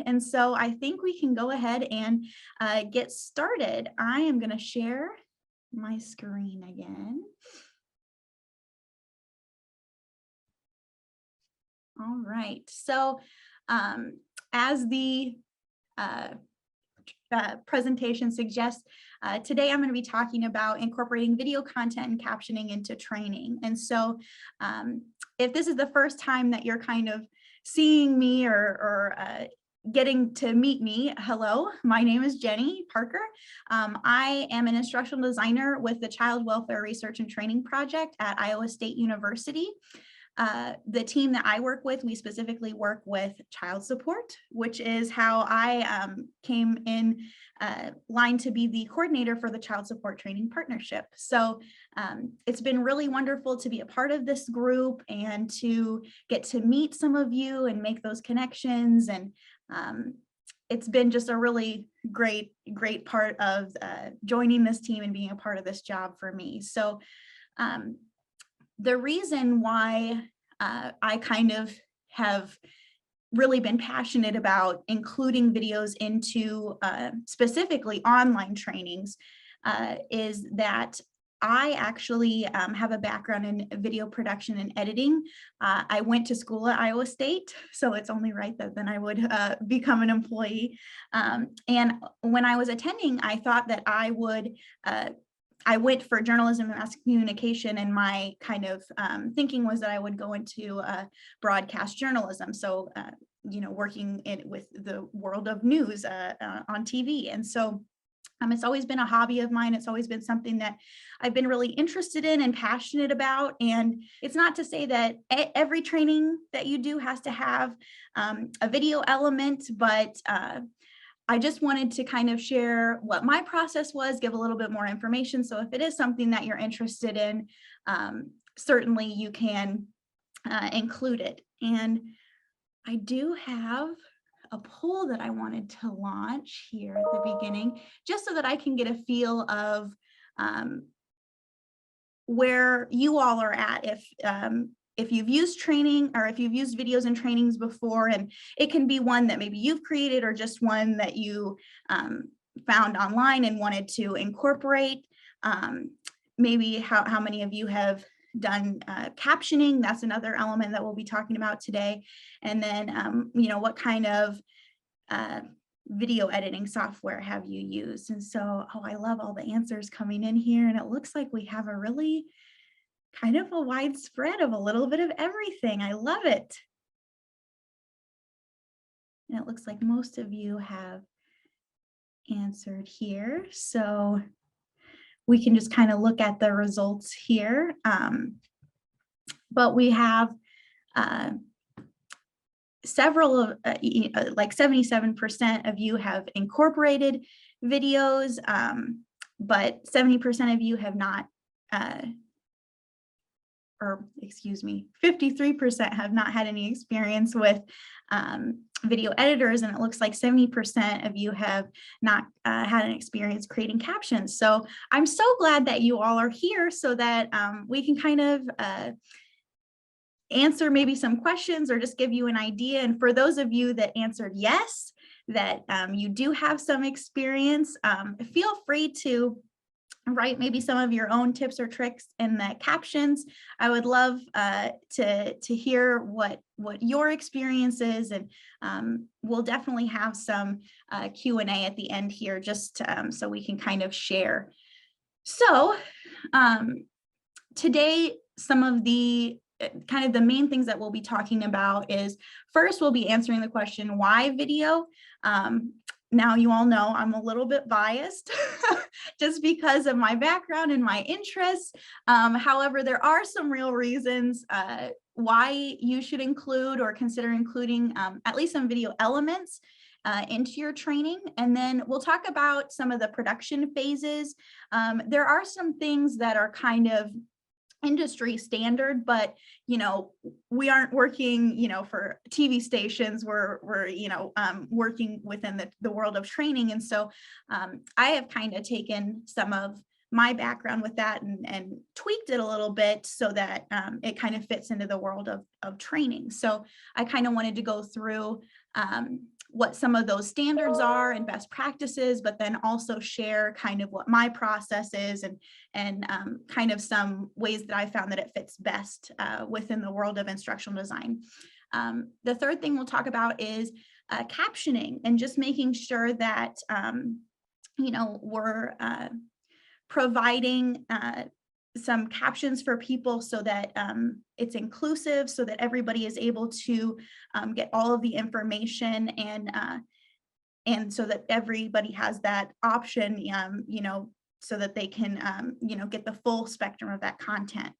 And so I think we can go ahead and get started. I am going to share my screen again. All right. So as the presentation suggests, today I'm going to be talking about incorporating video content and captioning into training. And so if this is the first time that you're kind of seeing me or getting to meet me, hello, my name is Jenny Parker. I am an instructional designer with the Child Welfare Research and Training Project at Iowa State University. The team that I work with, we specifically work with child support, which is how I came in line to be the coordinator for the Child Support Training Partnership. So it's been really wonderful to be a part of this group and to get to meet some of you and make those connections. And it's been just a really great part of joining this team and being a part of this job for me. So the reason why I kind of have really been passionate about including videos into specifically online trainings is that I actually have a background in video production and editing. I went to school at Iowa State, so it's only right that then I would become an employee. And when I was attending, I thought that I went for journalism and mass communication, and my kind of thinking was that I would go into broadcast journalism. So, working with the world of news on TV. And so it's always been a hobby of mine. It's always been something that I've been really interested in and passionate about. And it's not to say that every training that you do has to have a video element, but I just wanted to kind of share what my process was, give a little bit more information. So if it is something that you're interested in, certainly you can include it. And I do have a poll that I wanted to launch here at the beginning, just so that I can get a feel of where you all are at, if you've used training or if you've used videos and trainings before, and it can be one that maybe you've created or just one that you found online and wanted to incorporate. Maybe how many of you have done captioning. That's another element that we'll be talking about today. And then, what kind of video editing software have you used? And so, I love all the answers coming in here, and it looks like we have a really kind of a widespread of a little bit of everything. I love it. And it looks like most of you have answered here. So we can just kind of look at the results here. But we have several, like 77% of you have incorporated videos, but 70% of you have not, or excuse me, 53% have not had any experience with video editors, and it looks like 70% of you have not had an experience creating captions. So I'm so glad that you all are here so that we can kind of answer maybe some questions or just give you an idea. And for those of you that answered yes, that you do have some experience, feel free to write maybe some of your own tips or tricks in the captions. I would love to hear what your experience is, and we'll definitely have some Q&A at the end here, just so we can kind of share. So today, some of the kind of the main things that we'll be talking about is, first, we'll be answering the question, why video? Now, you all know I'm a little bit biased just because of my background and my interests. However, there are some real reasons why you should include or consider including at least some video elements into your training. And then we'll talk about some of the production phases. There are some things that are kind of industry standard, but we aren't working for TV stations. We're working within the world of training, and so I have kind of taken some of my background with that and tweaked it a little bit so that it kind of fits into the world of training. So I kind of wanted to go through what some of those standards are and best practices, but then also share kind of what my process is and kind of some ways that I found that it fits best within the world of instructional design. The third thing we'll talk about is captioning, and just making sure that we're providing some captions for people so that it's inclusive, so that everybody is able to get all of the information, and so that everybody has that option, so that they can get the full spectrum of that content.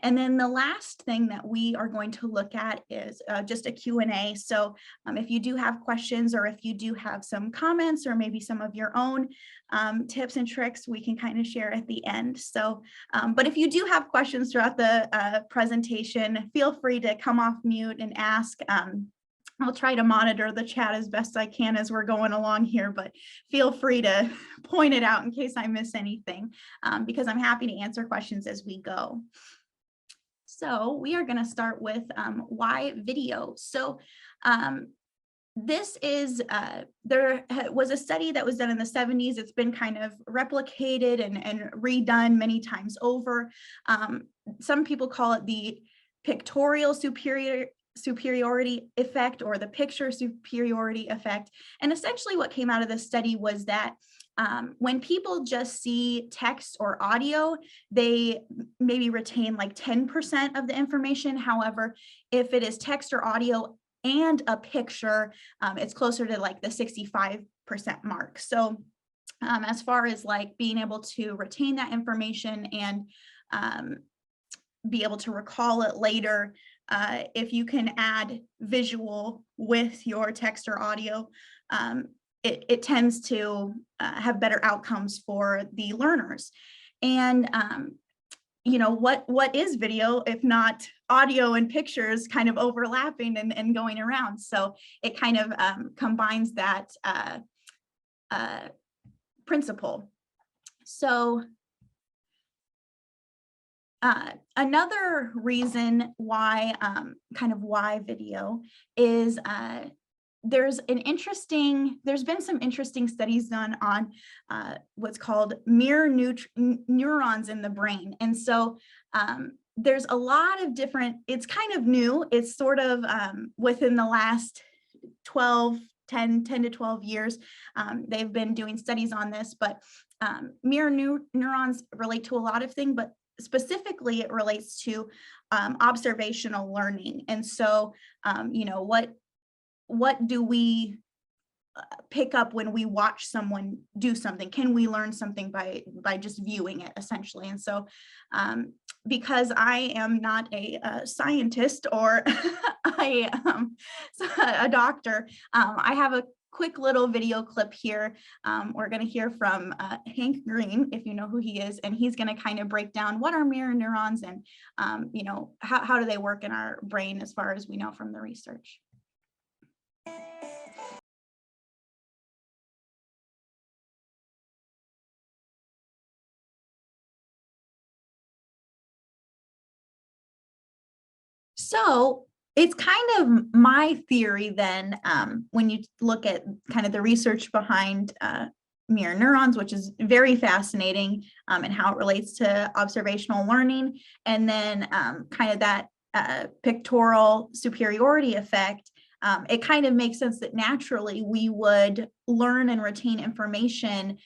And then the last thing that we are going to look at is just a Q&A. So if you do have questions, or if you do have some comments, or maybe some of your own tips and tricks, we can kind of share at the end. So, but if you do have questions throughout the presentation, feel free to come off mute and ask. I'll try to monitor the chat as best I can as we're going along here, but feel free to point it out in case I miss anything, because I'm happy to answer questions as we go. So we are going to start with why video. So this is, there was a study that was done in the 70s. It's been kind of replicated and redone many times over. Some people call it the pictorial superiority effect, or the picture superiority effect. And essentially what came out of this study was that when people just see text or audio, they maybe retain like 10% of the information. However, if it is text or audio and a picture, it's closer to like the 65% mark. So as far as like being able to retain that information and be able to recall it later, if you can add visual with your text or audio, it tends to have better outcomes for the learners. And what is video if not audio and pictures kind of overlapping and going around? So it kind of combines that principle. So another reason why why video is there's been some interesting studies done on what's called mirror neurons in the brain. And so there's a lot of different, it's kind of new, it's sort of within the last 10 to 12 years, they've been doing studies on this, but mirror neurons relate to a lot of things, but specifically it relates to observational learning. And so what do we pick up when we watch someone do something? Can we learn something by just viewing it, essentially? And so because I am not a scientist or a doctor, I have a quick little video clip here. We're going to hear from Hank Green, if you know who he is, and he's going to kind of break down what are mirror neurons and how do they work in our brain as far as we know from the research. So it's kind of my theory then, when you look at kind of the research behind mirror neurons, which is very fascinating, and how it relates to observational learning, and then kind of that pictorial superiority effect, it kind of makes sense that naturally we would learn and retain information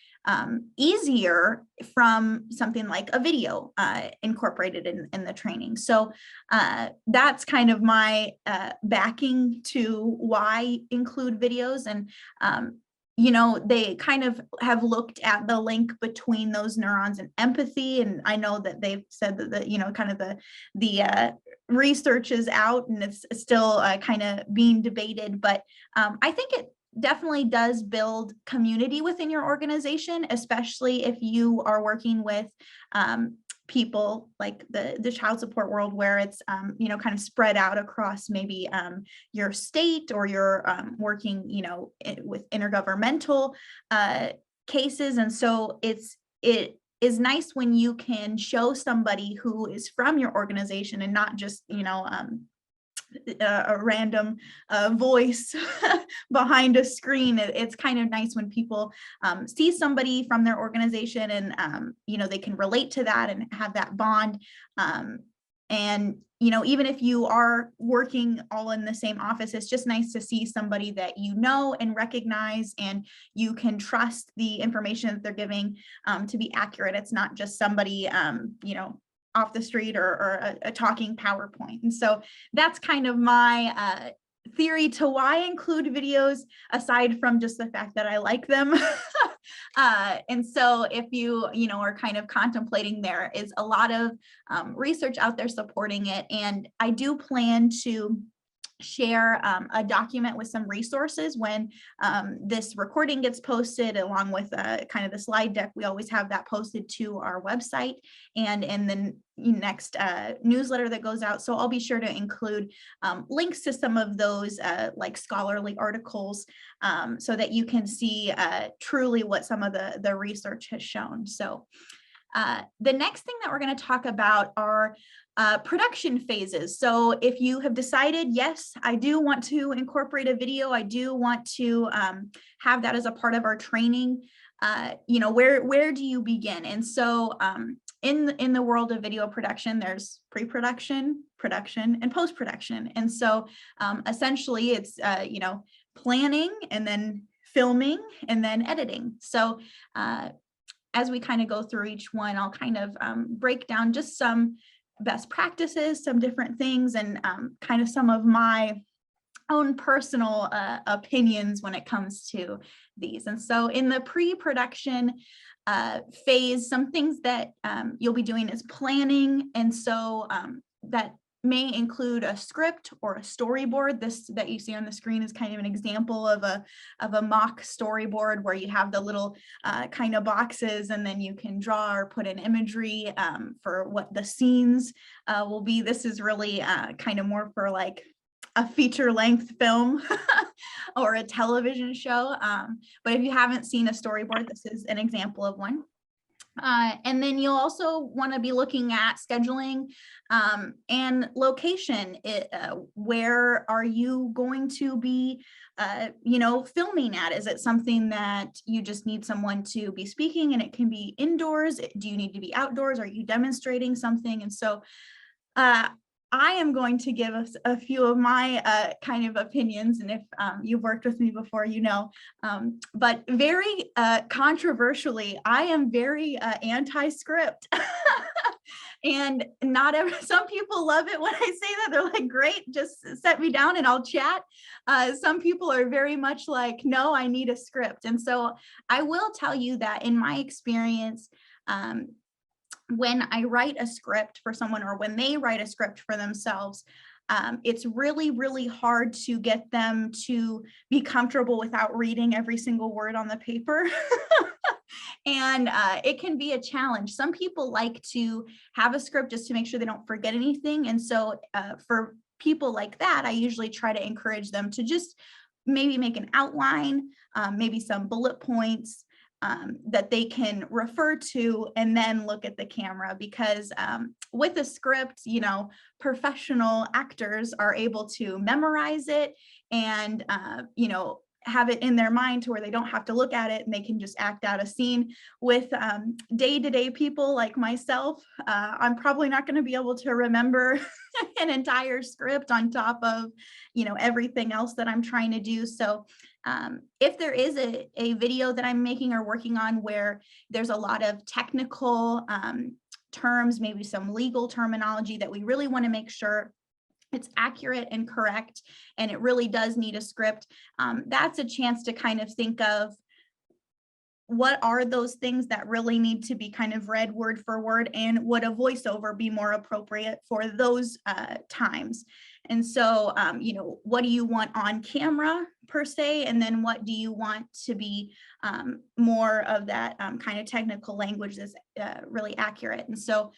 easier from something like a video incorporated in the training. So that's kind of my backing to why include videos. And they kind of have looked at the link between those neurons and empathy. And I know that they've said that kind of the research is out and it's still kind of being debated, but I think it definitely does build community within your organization, especially if you are working with people like the child support world, where it's kind of spread out across maybe your state, or you're working with intergovernmental cases. And so it is nice when you can show somebody who is from your organization and not just a random voice behind a screen. It's kind of nice when people see somebody from their organization and, you know, they can relate to that and have that bond. And, you know, even if you are working all in the same office, it's just nice to see somebody that you know and recognize, and you can trust the information that they're giving to be accurate. It's not just somebody, you know, off the street or a talking PowerPoint. And so that's kind of my theory to why I include videos, aside from just the fact that I like them. And so if you know, are kind of contemplating, there is a lot of research out there supporting it. And I do plan to share a document with some resources when this recording gets posted, along with kind of the slide deck. We always have that posted to our website and in the next newsletter that goes out. So I'll be sure to include links to some of those like scholarly articles, so that you can see truly what some of the research has shown. So the next thing that we're going to talk about are production phases. So if you have decided, yes, I do want to incorporate a video, I do want to have that as a part of our training, you know, where do you begin? And so in the world of video production, there's pre-production, production, and post-production. And so essentially it's, you know, planning, and then filming, and then editing. So as we kind of go through each one, I'll kind of break down just some best practices, some different things, and kind of some of my own personal opinions when it comes to these. And so in the pre-production phase, some things that you'll be doing is planning. And so that may include a script or a storyboard. This that you see on the screen is kind of an example of a mock storyboard, where you have the little kind of boxes, and then you can draw or put in imagery for what the scenes will be. This is really kind of more for like a feature-length film or a television show. But if you haven't seen a storyboard, this is an example of one. And then you'll also want to be looking at scheduling and location. Where are you going to be, you know, filming at? Is it something that you just need someone to be speaking and it can be indoors? Do you need to be outdoors? Are you demonstrating something? And so I am going to give us a few of my kind of opinions, and if you've worked with me before, you know, but very controversially, I am very anti-script. And not every, some people love it when I say that. They're like, great, just set me down and I'll chat. Some people are very much like, no, I need a script. And so I will tell you that in my experience, when I write a script for someone, or when they write a script for themselves, it's really, really hard to get them to be comfortable without reading every single word on the paper. And it can be a challenge. Some people like to have a script just to make sure they don't forget anything. And so for people like that, I usually try to encourage them to just maybe make an outline, maybe some bullet points, that they can refer to, and then look at the camera. Because with a script, you know, professional actors are able to memorize it and, you know, have it in their mind to where they don't have to look at it and they can just act out a scene. With day-to-day people like myself, I'm probably not going to be able to remember an entire script on top of, you know, everything else that I'm trying to do. So if there is a video that I'm making or working on where there's a lot of technical terms, maybe some legal terminology that we really want to make sure it's accurate and correct, and it really does need a script, that's a chance to kind of think of what are those things that really need to be kind of read word for word, and would a voiceover be more appropriate for those times? And so, you know, what do you want on camera per se? And then what do you want to be more of that kind of technical language that's really accurate? And so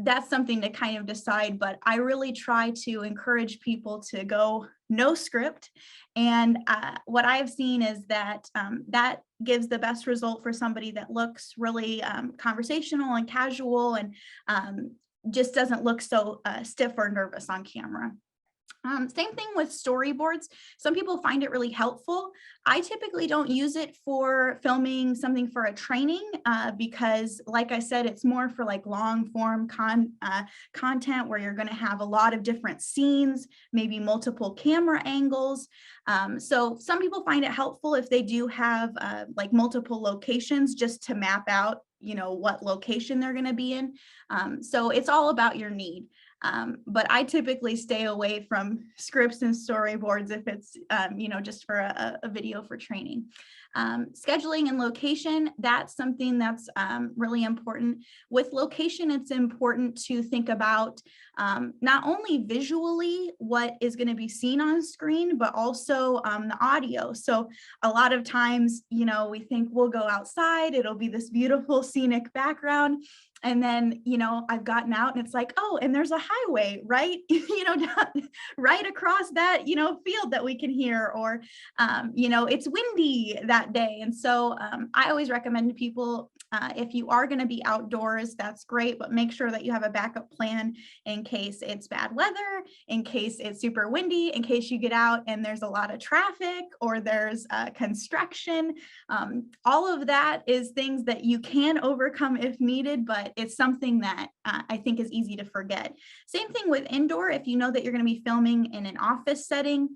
that's something to kind of decide, but I really try to encourage people to go no script. And what I've seen is that that gives the best result for somebody that looks really conversational and casual, and just doesn't look so stiff or nervous on camera. Same thing with storyboards. Some people find it really helpful. I typically don't use it for filming something for a training because, like I said, it's more for like long form content where you're going to have a lot of different scenes, maybe multiple camera angles. So some people find it helpful if they do have like multiple locations just to map out, you know, what location they're going to be in. So it's all about your need. But I typically stay away from scripts and storyboards if it's, you know, just for a video for training. Scheduling and location, that's something that's really important. With location, it's important to think about not only visually what is going to be seen on screen, but also the audio. So a lot of times, you know, we think we'll go outside, it'll be this beautiful scenic background. And then, you know, I've gotten out and it's like, oh, and there's a highway, right? You know, right across that, you know, field that we can hear, or, you know, it's windy that day. And so I always recommend to people, if you are going to be outdoors, that's great, but make sure that you have a backup plan in case it's bad weather, in case it's super windy, in case you get out and there's a lot of traffic or there's construction. All of that is things that you can overcome if needed, but it's something that I think is easy to forget. Same thing with indoor. If you know that you're going to be filming in an office setting,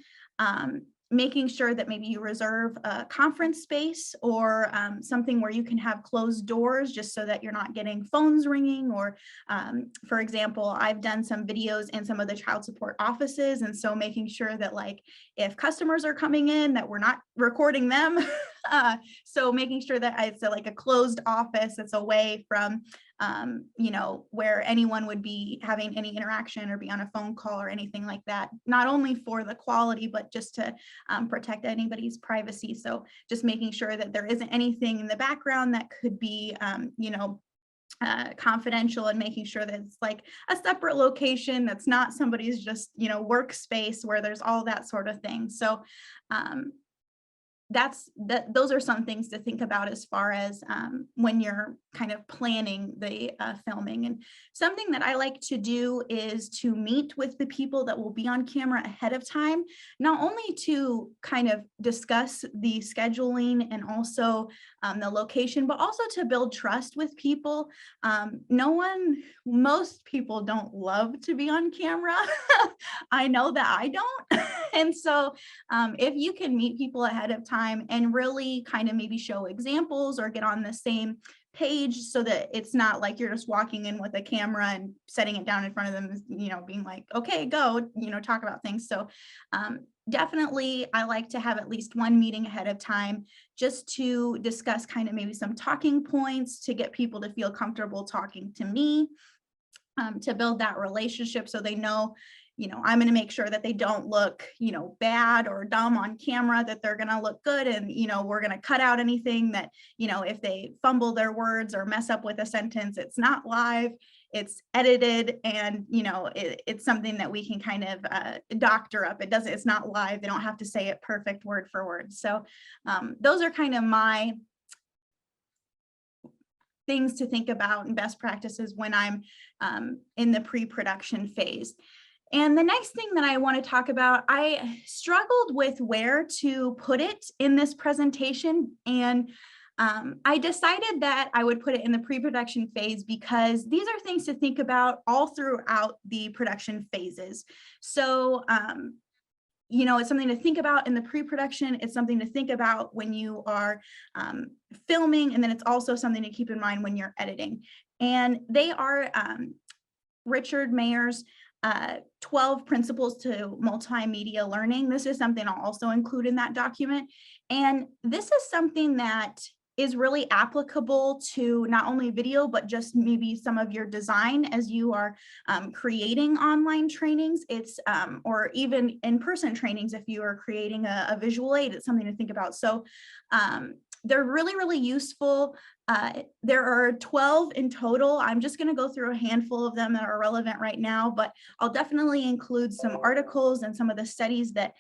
making sure that maybe you reserve a conference space or something where you can have closed doors just so that you're not getting phones ringing. Or for example, I've done some videos in some of the child support offices. And so making sure that like if customers are coming in that we're not recording them. So making sure that it's like a closed office that's away from you know, where anyone would be having any interaction or be on a phone call or anything like that, not only for the quality, but just to protect anybody's privacy. So just making sure that there isn't anything in the background that could be, you know, confidential, and making sure that it's like a separate location that's not somebody's just, you know, workspace where there's all that sort of thing. So those are some things to think about as far as when you're kind of planning the filming. And something that I like to do is to meet with the people that will be on camera ahead of time, not only to kind of discuss the scheduling and also the location, but also to build trust with people. Most people don't love to be on camera. I know that I don't. And so if you can meet people ahead of time and really kind of maybe show examples or get on the same page so that it's not like you're just walking in with a camera and setting it down in front of them, you know, being like, okay, go, you know, talk about things. So definitely I like to have at least one meeting ahead of time just to discuss kind of maybe some talking points to get people to feel comfortable talking to me, to build that relationship so they know, you know, I'm going to make sure that they don't look, you know, bad or dumb on camera, that they're going to look good. And, you know, we're going to cut out anything that, you know, if they fumble their words or mess up with a sentence, it's not live, it's edited. And, you know, it's something that we can kind of doctor up. It's not live. They don't have to say it perfect word for word. So those are kind of my things to think about and best practices when I'm in the pre-production phase. And the next thing that I want to talk about, I struggled with where to put it in this presentation. And I decided that I would put it in the pre-production phase because these are things to think about all throughout the production phases. So, you know, it's something to think about in the pre-production. It's something to think about when you are filming. And then it's also something to keep in mind when you're editing. And they are Richard Mayer's 12 principles to multimedia learning. This is something I'll also include in that document. And this is something that is really applicable to not only video, but just maybe some of your design as you are creating online trainings. It's or even in-person trainings if you are creating a visual aid. It's something to think about. So they're really, really useful. There are 12 in total. I'm just going to go through a handful of them that are relevant right now, but I'll definitely include some articles and some of the studies that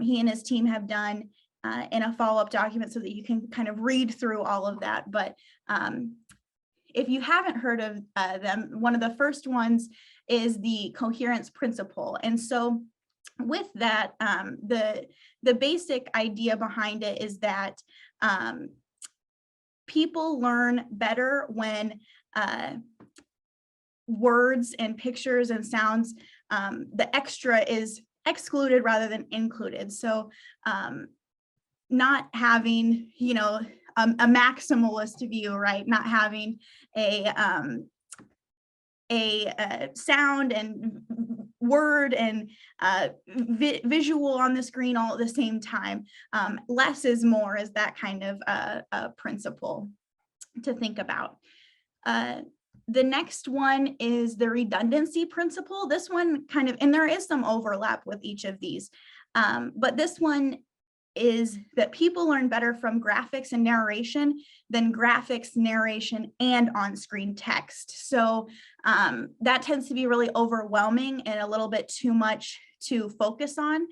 he and his team have done in a follow-up document so that you can kind of read through all of that. But if you haven't heard of them, one of the first ones is the coherence principle. And so with that, the basic idea behind it is that people learn better when words and pictures and sounds, the extra is excluded rather than included. So not having, you know, a maximalist view, right? Not having a sound and word and visual on the screen all at the same time. Less is more is that kind of principle to think about. The next one is the redundancy principle. This one kind of, and there is some overlap with each of these, but this one is that people learn better from graphics and narration than graphics, narration, and on-screen text. So that tends to be really overwhelming and a little bit too much to focus on.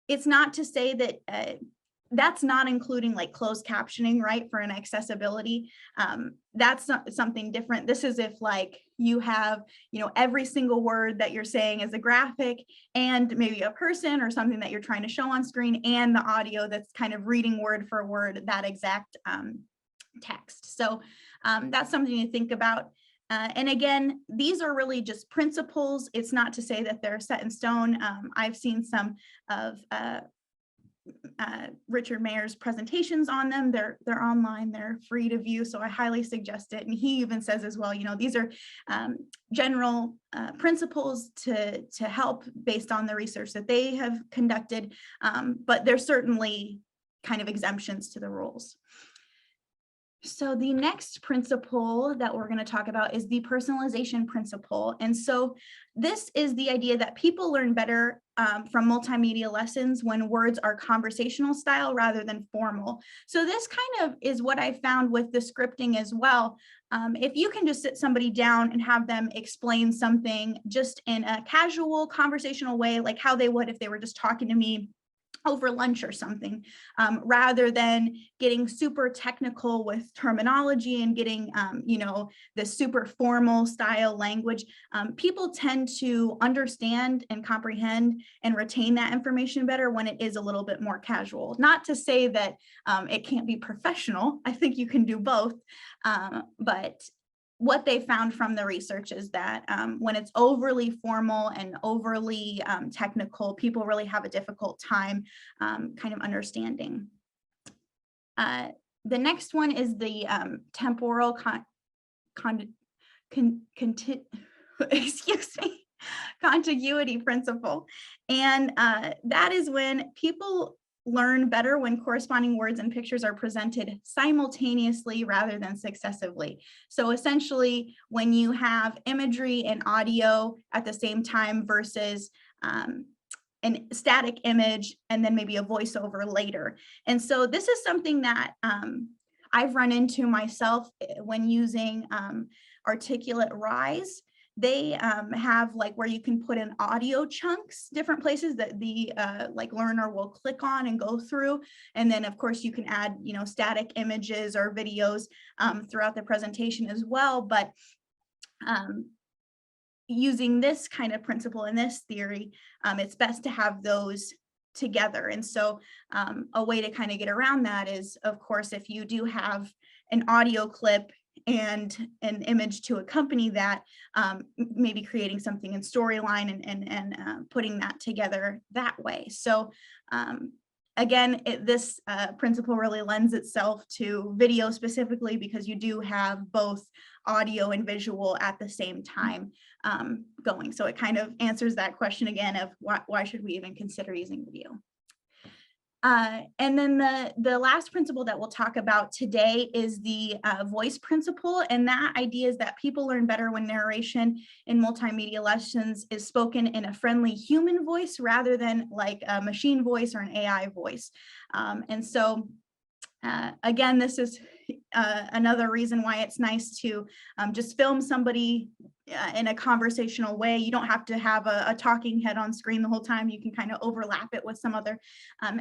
It's not to say that that's not including like closed captioning, right, for an accessibility. That's not something different. This is if like you have, you know, every single word that you're saying is a graphic and maybe a person or something that you're trying to show on screen and the audio that's kind of reading word for word that exact text. So that's something to think about. And again, these are really just principles. It's not to say that they're set in stone. I've seen some of Richard Mayer's presentations on them. They're online, they're free to view, so I highly suggest it. And he even says as well, you know, these are general principles to help based on the research that they have conducted, but there's certainly kind of exemptions to the rules. So the next principle that we're going to talk about is the personalization principle. And so this is the idea that people learn better from multimedia lessons when words are conversational style rather than formal. So this kind of is what I found with the scripting as well. If you can just sit somebody down and have them explain something just in a casual conversational way, like how they would if they were just talking to me over lunch or something, rather than getting super technical with terminology and getting, you know, the super formal style language. People tend to understand and comprehend and retain that information better when it is a little bit more casual. Not to say that it can't be professional. I think you can do both, but what they found from the research is that when it's overly formal and overly technical, people really have a difficult time kind of understanding. The next one is the temporal excuse me, contiguity principle. And that is when people learn better when corresponding words and pictures are presented simultaneously rather than successively. So essentially, when you have imagery and audio at the same time versus an static image and then maybe a voiceover later. And so this is something that I've run into myself when using Articulate Rise. They have like where you can put in audio chunks, different places that the like learner will click on and go through. And then of course you can add, you know, static images or videos throughout the presentation as well. But using this kind of principle in this theory, it's best to have those together. And so a way to kind of get around that is, of course, if you do have an audio clip and an image to accompany that, maybe creating something in storyline and putting that together that way. So again, this principle really lends itself to video specifically because you do have both audio and visual at the same time going. So it kind of answers that question again of why should we even consider using video? And then the last principle that we'll talk about today is the voice principle. And that idea is that people learn better when narration in multimedia lessons is spoken in a friendly human voice rather than like a machine voice or an AI voice. And so again, this is another reason why it's nice to just film somebody in a conversational way. You don't have to have a talking head on screen the whole time. You can kind of overlap it with some other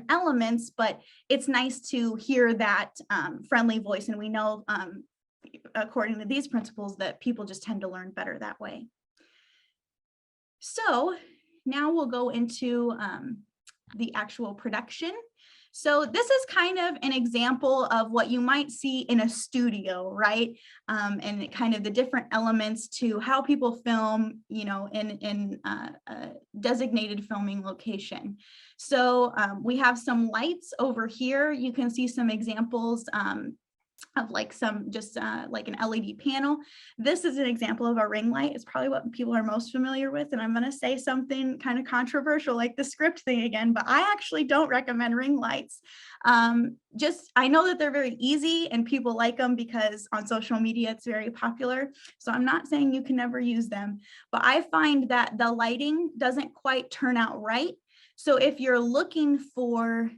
elements, but it's nice to hear that friendly voice. And we know, according to these principles, that people just tend to learn better that way. So now we'll go into the actual production. So this is kind of an example of what you might see in a studio, right? And kind of the different elements to how people film, you know, in a designated filming location. So we have some lights over here. You can see some examples of like some just like an LED panel. This is an example of a ring light. It's probably what people are most familiar with. And I'm going to say something kind of controversial like the script thing again, but I actually don't recommend ring lights. I know that they're very easy and people like them because on social media it's very popular. So I'm not saying you can never use them, but I find that the lighting doesn't quite turn out right. So if you're looking for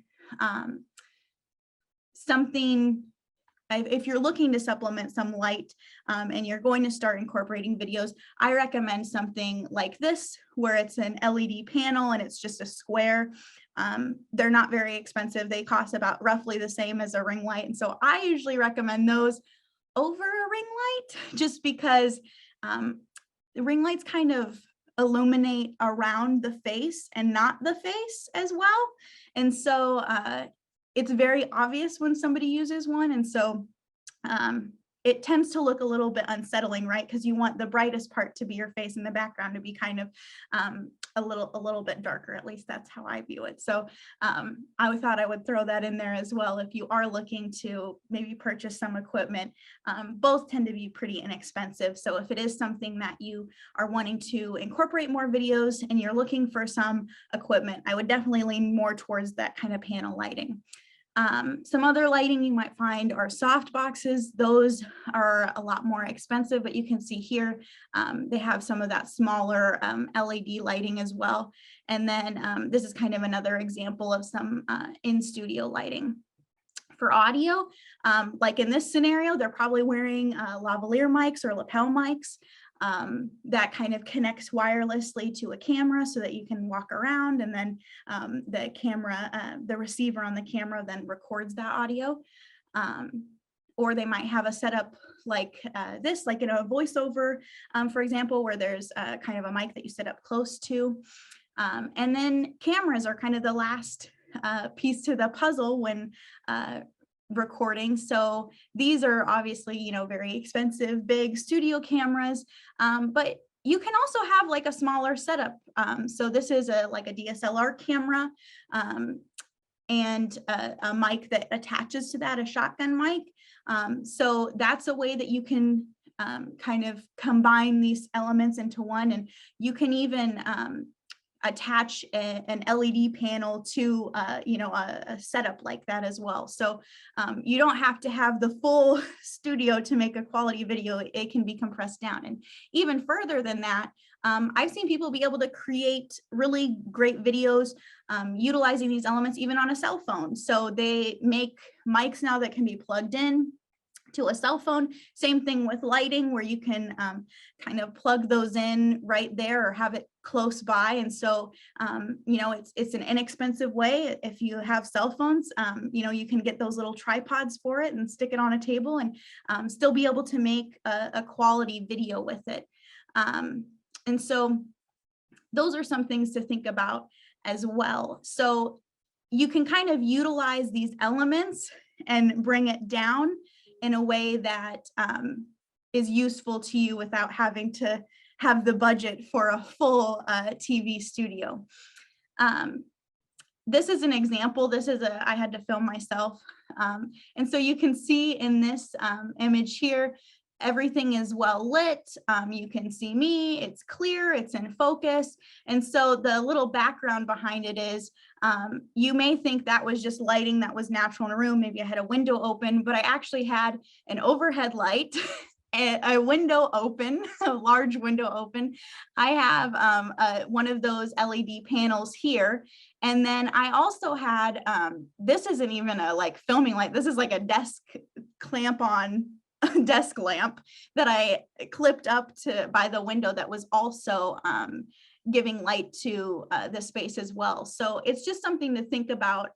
if you're looking to supplement some light and you're going to start incorporating videos, I recommend something like this, where it's an LED panel and it's just a square. They're not very expensive. They cost about roughly the same as a ring light. And so I usually recommend those over a ring light, just because the ring lights kind of illuminate around the face and not the face as well. And so it's very obvious when somebody uses one. And so it tends to look a little bit unsettling, right? Because you want the brightest part to be your face and the background to be kind of a little bit darker. At least that's how I view it. So I thought I would throw that in there as well. If you are looking to maybe purchase some equipment, both tend to be pretty inexpensive. So if it is something that you are wanting to incorporate more videos and you're looking for some equipment, I would definitely lean more towards that kind of panel lighting. Some other lighting you might find are soft boxes. Those are a lot more expensive, but you can see here they have some of that smaller LED lighting as well. And then this is kind of another example of some in-studio lighting. For audio, like in this scenario, they're probably wearing lavalier mics or lapel mics. That kind of connects wirelessly to a camera so that you can walk around, and then the receiver on the camera then records that audio. Or they might have a setup like this, like in a voiceover, for example, where there's kind of a mic that you set up close to. And then cameras are kind of the last piece to the puzzle when recording. So these are obviously, you know, very expensive, big studio cameras, but you can also have like a smaller setup. So this is like a DSLR camera and a mic that attaches to that, a shotgun mic. So that's a way that you can kind of combine these elements into one, and you can even attach an LED panel to a setup like that as well. So you don't have to have the full studio to make a quality video. It can be compressed down. And even further than that, I've seen people be able to create really great videos utilizing these elements even on a cell phone. So they make mics now that can be plugged in to a cell phone. Same thing with lighting, where you can kind of plug those in right there or have it close by. And so, it's an inexpensive way. If you have cell phones, you can get those little tripods for it and stick it on a table and still be able to make a quality video with it. And so those are some things to think about as well. So you can kind of utilize these elements and bring it down in a way that is useful to you without having to have the budget for a full TV studio. This is an example. I had to film myself. And so you can see in this image here, everything is well lit. You can see me, it's clear, it's in focus. And so the little background behind it is, you may think that was just lighting that was natural in a room. Maybe I had a window open, but I actually had an overhead light, a window open, a large window open. I have one of those LED panels here. And then I also had, this isn't even a like filming light. This is like a desk clamp on desk lamp that I clipped up to by the window that was also giving light to the space as well. So it's just something to think about.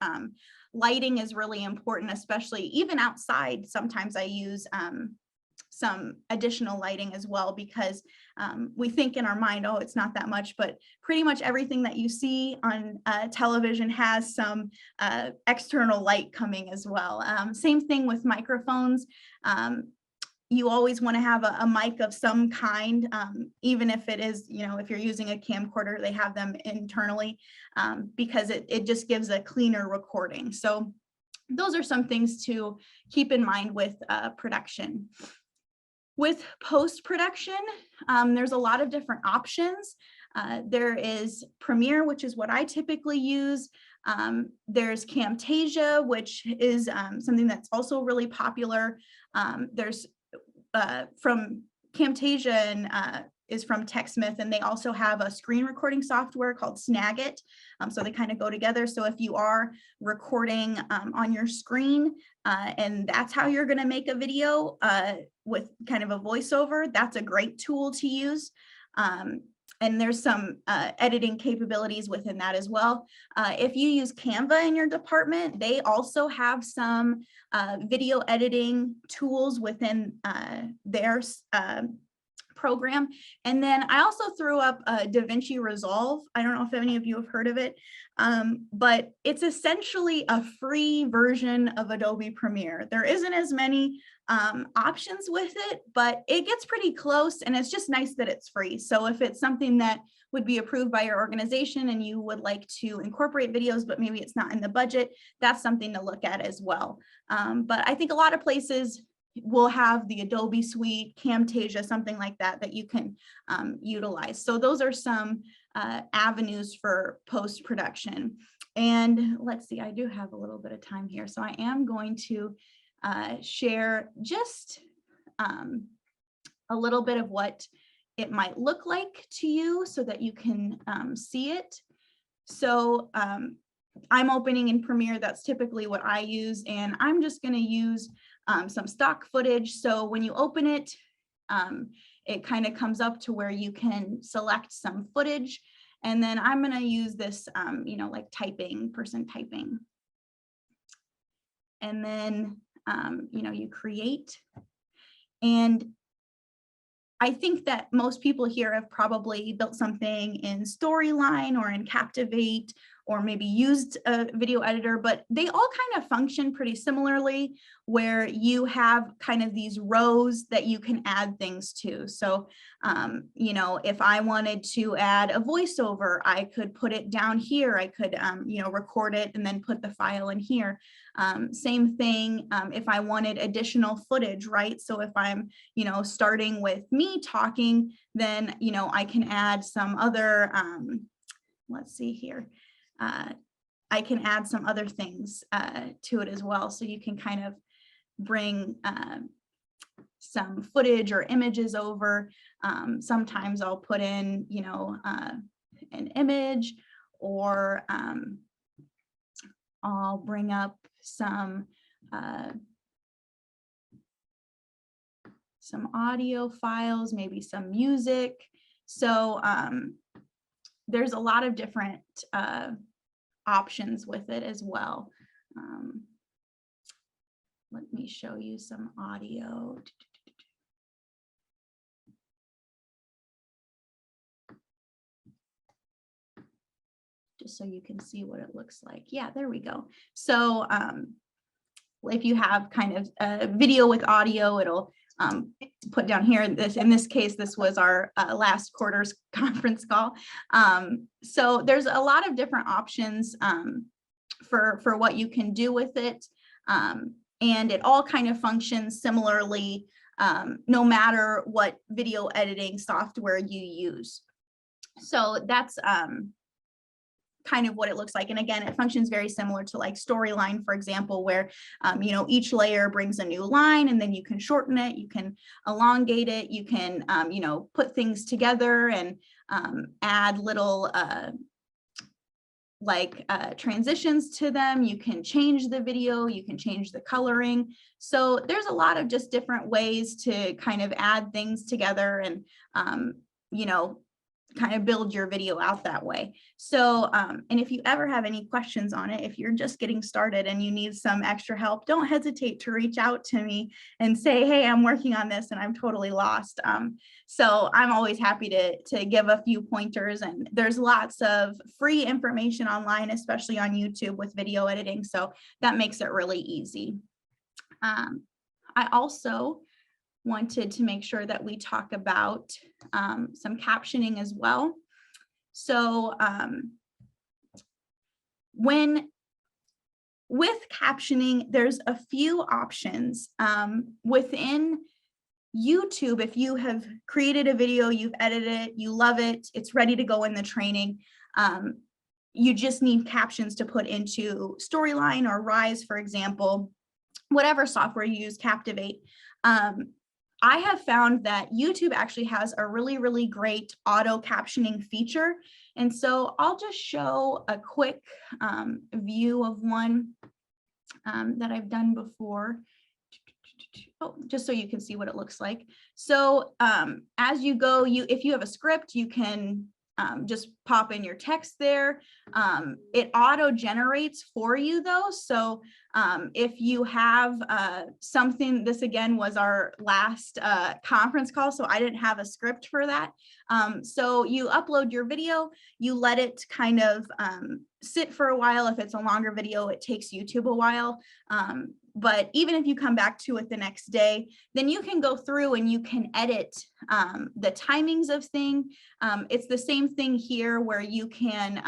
Lighting is really important, especially even outside. Sometimes I use some additional lighting as well, because we think in our mind, oh, it's not that much, but pretty much everything that you see on television has some external light coming as well. Same thing with microphones. You always want to have a mic of some kind, even if it is, if you're using a camcorder, they have them internally, because it just gives a cleaner recording. So those are some things to keep in mind with production. With post-production, there's a lot of different options. There is Premiere, which is what I typically use. There's Camtasia, which is something that's also really popular. There's from Camtasia and is from TechSmith, and they also have a screen recording software called Snagit. So they kind of go together. So if you are recording on your screen and that's how you're going to make a video with kind of a voiceover, that's a great tool to use. And there's some editing capabilities within that as well. If you use Canva in your department, they also have some video editing tools within their program. And then I also threw up DaVinci Resolve. I don't know if any of you have heard of it, but it's essentially a free version of Adobe Premiere. There isn't as many options with it, but it gets pretty close, and it's just nice that it's free. So if it's something that would be approved by your organization and you would like to incorporate videos, but maybe it's not in the budget, that's something to look at as well. But I think a lot of places will have the Adobe Suite, Camtasia, something like that, that you can utilize. So those are some avenues for post-production. And let's see, I do have a little bit of time here. So I am going to share just a little bit of what it might look like to you so that you can see it. So I'm opening in Premiere. That's typically what I use, and I'm just going to use some stock footage. So when you open it, it kind of comes up to where you can select some footage, and then I'm going to use this, like person typing, and then you create. And I think that most people here have probably built something in Storyline or in Captivate, or maybe used a video editor, but they all kind of function pretty similarly, where you have kind of these rows that you can add things to. So, if I wanted to add a voiceover, I could put it down here. I could, record it and then put the file in here. Same thing if I wanted additional footage, right? So if I'm, starting with me talking, then, I can add some other, let's see here. I can add some other things to it as well. So you can kind of bring some footage or images over. Sometimes I'll put in, an image, or I'll bring up some audio files, maybe some music. So there's a lot of different options with it as well. Let me show you some audio. Just so you can see what it looks like. Yeah, there we go. So if you have kind of a video with audio, it'll put down here. In this case, this was our last quarter's conference call. So there's a lot of different options for what you can do with it. And it all kind of functions similarly, no matter what video editing software you use. So that's kind of what it looks like. And again, it functions very similar to like Storyline, for example, where, each layer brings a new line, and then you can shorten it, you can elongate it, you can, put things together and add little transitions to them. You can change the video, you can change the coloring. So there's a lot of just different ways to kind of add things together and, kind of build your video out that way. So, and if you ever have any questions on it, if you're just getting started and you need some extra help, don't hesitate to reach out to me and say, hey, I'm working on this and I'm totally lost. So I'm always happy to give a few pointers, and there's lots of free information online, especially on YouTube with video editing. So that makes it really easy. I also wanted to make sure that we talk about some captioning as well. So with captioning, there's a few options within YouTube. If you have created a video, you've edited it, you love it, it's ready to go in the training, you just need captions to put into Storyline or Rise, for example, whatever software you use, Captivate. I have found that YouTube actually has a really, really great auto captioning feature. And so I'll just show a quick view of one that I've done before. Oh, just so you can see what it looks like. So as you go, if you have a script, you can just pop in your text there. It auto generates for you though. So if you have something, this again was our last conference call, so I didn't have a script for that. So you upload your video, you let it kind of sit for a while. If it's a longer video, it takes YouTube a while. But even if you come back to it the next day, then you can go through and you can edit the timings of things. It's the same thing here where you can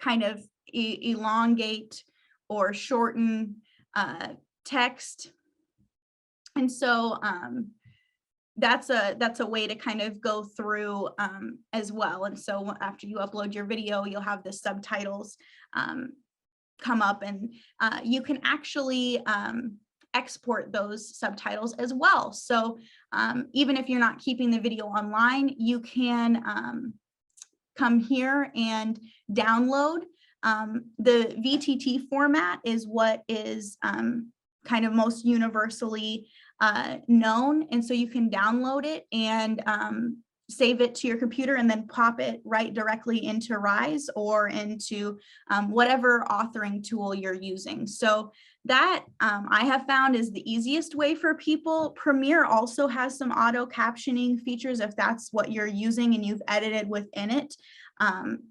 kind of elongate or shorten text. And so that's a way to kind of go through as well. And so after you upload your video, you'll have the subtitles come up, and you can actually export those subtitles as well. So even if you're not keeping the video online, you can come here and download. The VTT format is what is kind of most universally known. And so you can download it and save it to your computer and then pop it right directly into Rise or into whatever authoring tool you're using. So that I have found is the easiest way for people. Premiere also has some auto captioning features if that's what you're using and you've edited within it.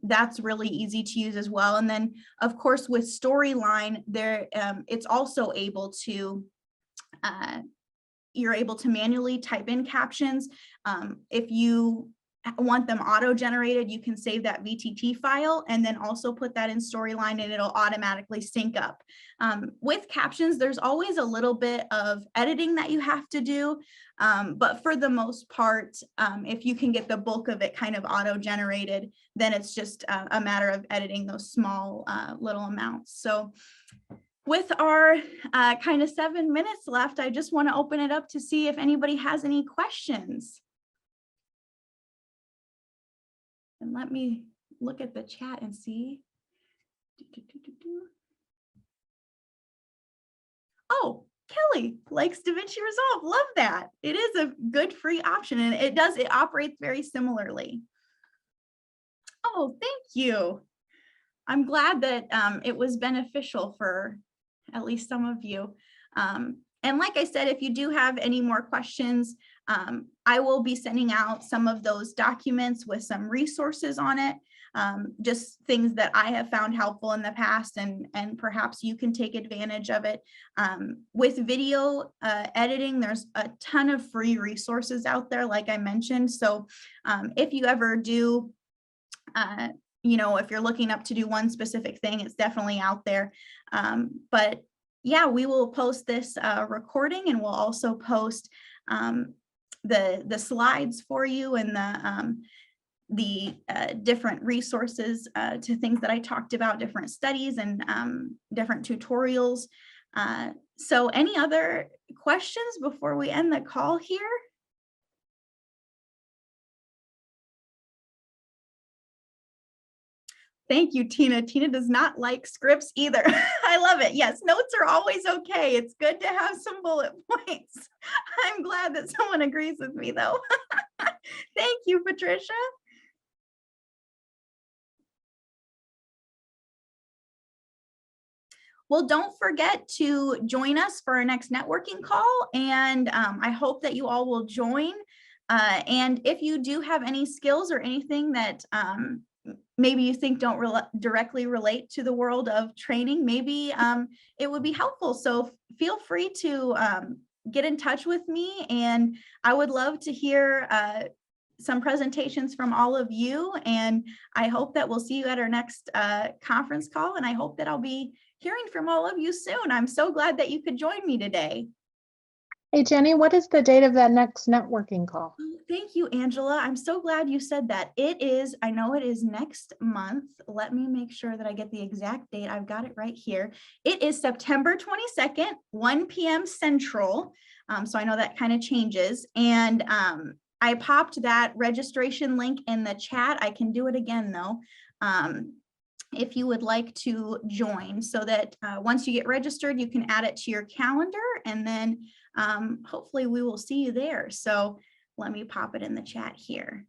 That's really easy to use as well. And then of course with Storyline, there it's also able to you're able to manually type in captions. If you want them auto-generated, you can save that VTT file and then also put that in Storyline and it'll automatically sync up. With captions, there's always a little bit of editing that you have to do, but for the most part, if you can get the bulk of it kind of auto-generated, then it's just a matter of editing those small little amounts. So with our kind of 7 minutes left, I just want to open it up to see if anybody has any questions. And let me look at the chat and see. Oh, Kelly likes DaVinci Resolve. Love that. It is a good free option, and it operates very similarly. Oh, thank you. I'm glad that it was beneficial for at least some of you. And like I said, if you do have any more questions, I will be sending out some of those documents with some resources on it, just things that I have found helpful in the past, and perhaps you can take advantage of it. With video editing, there's a ton of free resources out there, like I mentioned. So if you ever do, if you're looking up to do one specific thing, it's definitely out there. But yeah, we will post this recording, and we'll also post the slides for you and the different resources to things that I talked about, different studies and different tutorials. So any other questions before we end the call here? Thank you, Tina. Tina does not like scripts either. I love it. Yes, notes are always okay. It's good to have some bullet points. I'm glad that someone agrees with me though. Thank you, Patricia. Well, don't forget to join us for our next networking call. And I hope that you all will join. And if you do have any skills or anything that maybe you think don't directly relate to the world of training, maybe it would be helpful. So feel free to get in touch with me. And I would love to hear some presentations from all of you. And I hope that we'll see you at our next conference call. And I hope that I'll be hearing from all of you soon. I'm so glad that you could join me today. Hey, Jenny, what is the date of that next networking call? Thank you, Angela. I'm so glad you said that. It is, I know it is next month. Let me make sure that I get the exact date. I've got it right here. It is September 22nd, 1 p.m. Central. So I know that kind of changes. And I popped that registration link in the chat. I can do it again though. If you would like to join, so that once you get registered, you can add it to your calendar, and then hopefully we will see you there. So let me pop it in the chat here.